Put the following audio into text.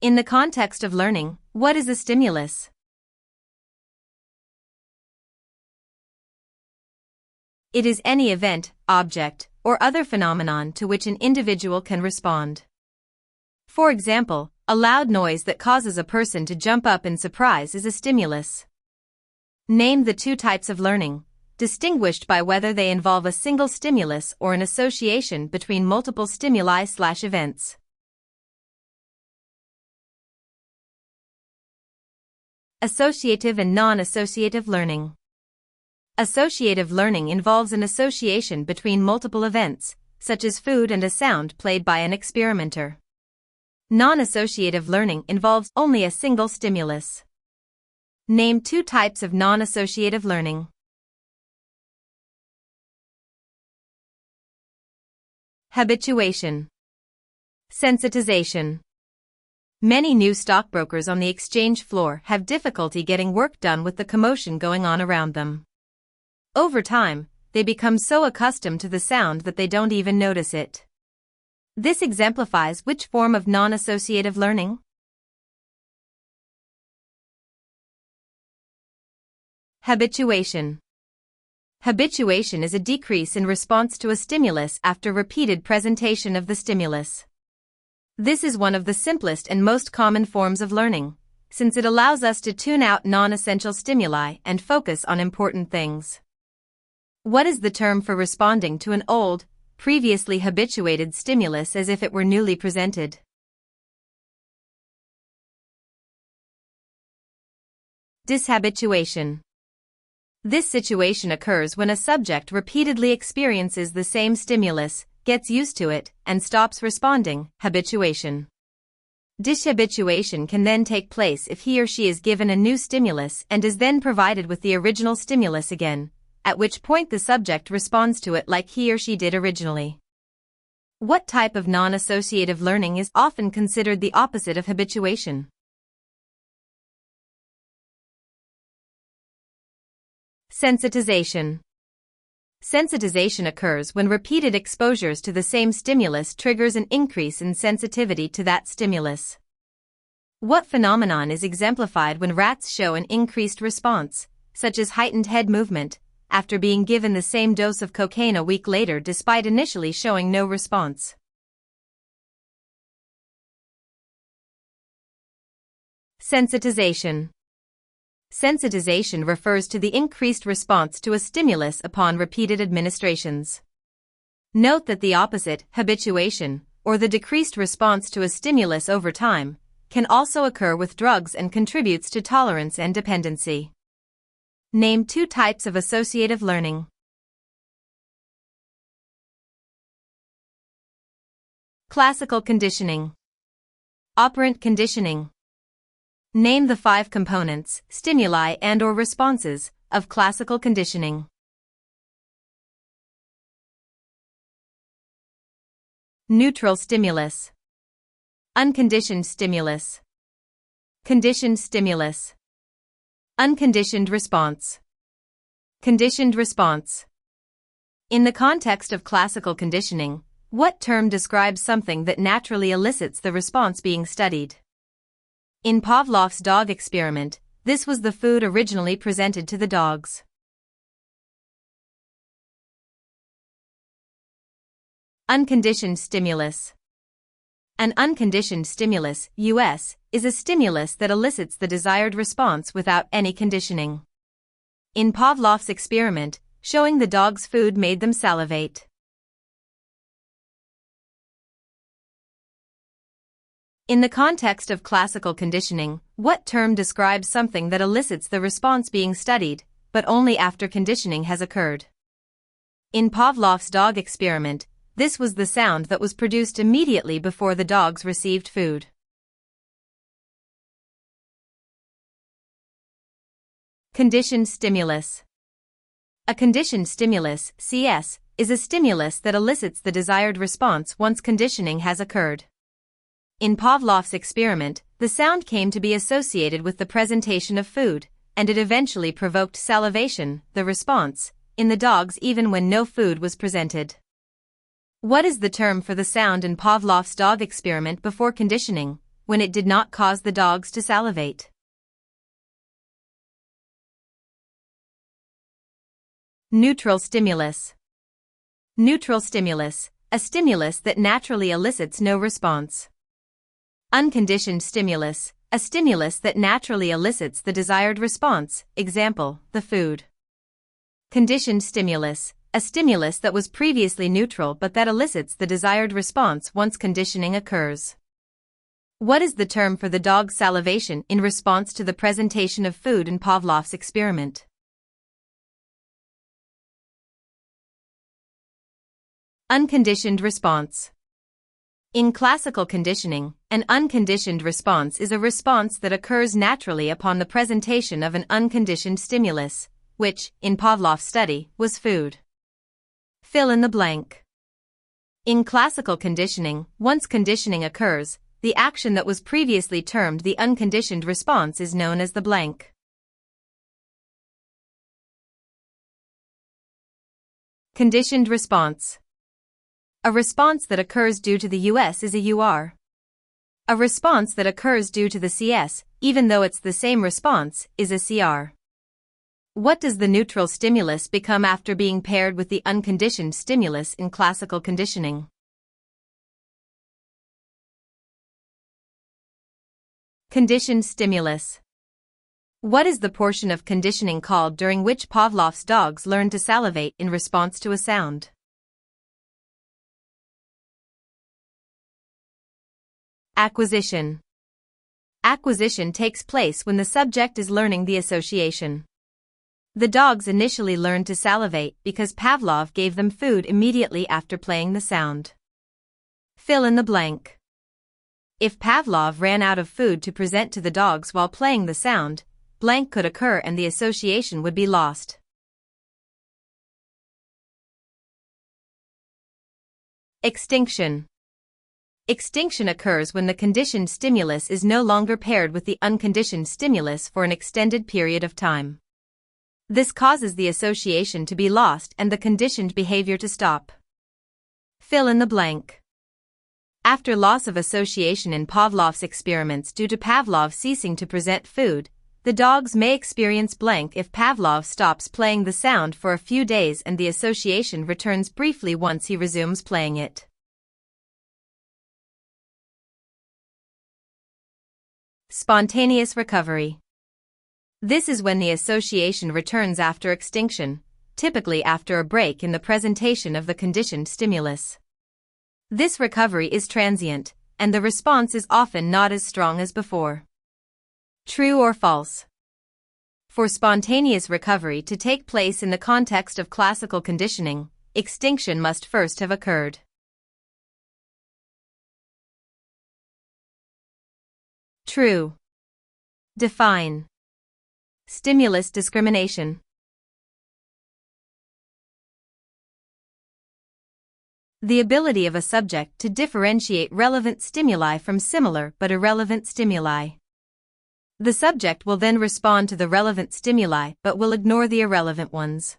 In the context of learning, what is a stimulus? It is any event, object, or other phenomenon to which an individual can respond. For example, a loud noise that causes a person to jump up in surprise is a stimulus. Name the two types of learning, distinguished by whether they involve a single stimulus or an association between multiple stimuli/events. Associative and non-associative learning. Associative learning involves an association between multiple events, such as food and a sound played by an experimenter. Non-associative learning involves only a single stimulus. Name two types of non-associative learning. Habituation. Sensitization. Many new stockbrokers on the exchange floor have difficulty getting work done with the commotion going on around them. Over time, they become so accustomed to the sound that they don't even notice it. This exemplifies which form of non-associative learning? Habituation. Habituation is a decrease in response to a stimulus after repeated presentation of the stimulus. This is one of the simplest and most common forms of learning, since it allows us to tune out non-essential stimuli and focus on important things. What is the term for responding to an old, previously habituated stimulus as if it were newly presented? Dishabituation. This situation occurs when a subject repeatedly experiences the same stimulus, gets used to it, and stops responding. Habituation. Dishabituation can then take place if he or she is given a new stimulus and is then provided with the original stimulus again, at which point the subject responds to it like he or she did originally. What type of non-associative learning is often considered the opposite of habituation? Sensitization. Sensitization occurs when repeated exposures to the same stimulus triggers an increase in sensitivity to that stimulus. What phenomenon is exemplified when rats show an increased response, such as heightened head movement, after being given the same dose of cocaine a week later despite initially showing no response? Sensitization. Sensitization refers to the increased response to a stimulus upon repeated administrations. Note that the opposite, habituation, or the decreased response to a stimulus over time, can also occur with drugs and contributes to tolerance and dependency. Name two types of associative learning. Classical conditioning. Operant conditioning. Name the 5 components, stimuli and/or responses, of classical conditioning. Neutral stimulus. Unconditioned stimulus. Conditioned stimulus. Unconditioned response. Conditioned response. In the context of classical conditioning, what term describes something that naturally elicits the response being studied? In Pavlov's dog experiment, this was the food originally presented to the dogs. Unconditioned stimulus. An unconditioned stimulus, US, is a stimulus that elicits the desired response without any conditioning. In Pavlov's experiment, showing the dogs food made them salivate. In the context of classical conditioning, what term describes something that elicits the response being studied, but only after conditioning has occurred? In Pavlov's dog experiment, this was the sound that was produced immediately before the dogs received food. Conditioned stimulus. A conditioned stimulus, CS, is a stimulus that elicits the desired response once conditioning has occurred. In Pavlov's experiment, the sound came to be associated with the presentation of food, and it eventually provoked salivation, the response, in the dogs even when no food was presented. What is the term for the sound in Pavlov's dog experiment before conditioning, when it did not cause the dogs to salivate. Neutral stimulus. Neutral stimulus, a stimulus that naturally elicits no response. Unconditioned stimulus, a stimulus that naturally elicits the desired response, example, the food. Conditioned stimulus, a stimulus that was previously neutral but that elicits the desired response once conditioning occurs. What is the term for the dog's salivation in response to the presentation of food in Pavlov's experiment? Unconditioned response. In classical conditioning, an unconditioned response is a response that occurs naturally upon the presentation of an unconditioned stimulus, which, in Pavlov's study, was food. Fill in the blank. In classical conditioning, once conditioning occurs, the action that was previously termed the unconditioned response is known as the blank. Conditioned response. A response that occurs due to the US is a UR. A response that occurs due to the CS, even though it's the same response, is a CR. What does the neutral stimulus become after being paired with the unconditioned stimulus in classical conditioning? Conditioned stimulus. What is the portion of conditioning called during which Pavlov's dogs learn to salivate in response to a sound? Acquisition. Acquisition takes place when the subject is learning the association. The dogs initially learned to salivate because Pavlov gave them food immediately after playing the sound. Fill in the blank. If Pavlov ran out of food to present to the dogs while playing the sound, blank could occur and the association would be lost. Extinction. Extinction occurs when the conditioned stimulus is no longer paired with the unconditioned stimulus for an extended period of time. This causes the association to be lost and the conditioned behavior to stop. Fill in the blank. After loss of association in Pavlov's experiments due to Pavlov ceasing to present food, the dogs may experience blank if Pavlov stops playing the sound for a few days and the association returns briefly once he resumes playing it. Spontaneous recovery. This is when the association returns after extinction, typically after a break in the presentation of the conditioned stimulus. This recovery is transient, and the response is often not as strong as before. True or false? For spontaneous recovery to take place in the context of classical conditioning, extinction must first have occurred. True. Define. Stimulus discrimination. The ability of a subject to differentiate relevant stimuli from similar but irrelevant stimuli. The subject will then respond to the relevant stimuli but will ignore the irrelevant ones.